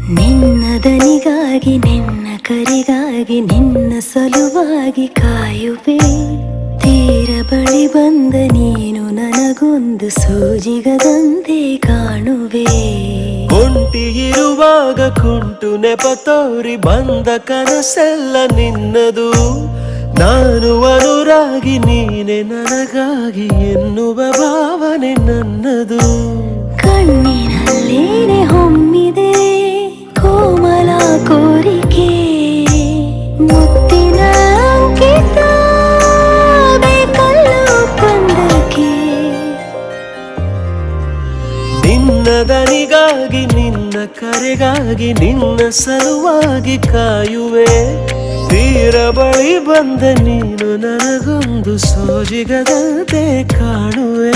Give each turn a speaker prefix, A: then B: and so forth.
A: ನಿನ್ನ ದನಿಗಾಗಿ ನಿನ್ನ ಕರೆಗಾಗಿ ನಿನ್ನ ಸಲುವಾಗಿ ಕಾಯುವೆ. ತೀರ ಬಳಿ ಬಂದ ನೀನು ನನಗೊಂದು ಸೂಜಿಗದಂತೆ ಕಾಣುವೆ.
B: ಒಂಟಿ ಇರುವಾಗ ಕುಂಟು ನೆಪ ತೋರಿ ಬಂದ ಕನಸೆಲ್ಲ ನಿನ್ನದು. ನಾನು ಅನುರಾಗಿ ನೀನೆ ನನಗಾಗಿ ಎನ್ನುವ ಭಾವನೆ ನನ್ನದು.
A: ಕಣ್ಣಿನಲ್ಲೇನೆ ಹೊಮ್ಮಿದೆ ಕೋಮಲ ಕೋರಿಕೆ, ಮುತ್ತಿನ ಅಂಕಿತ ಬೇಕಲ್ಲ ಒಪ್ಪಂದಕ್ಕೆ.
B: ನಿನ್ನ ದನಿಗಾಗಿ ನಿನ್ನ ಕರೆಗಾಗಿ ನಿನ್ನ ಸಲುವಾಗಿ ಕಾಯುವೆ. ತೀರ ಬಳಿ ಬಂದ ನೀನು ನನಗೊಂದು ಸೋಜಿಗದಂತೆ ಕಾಣುವೆ.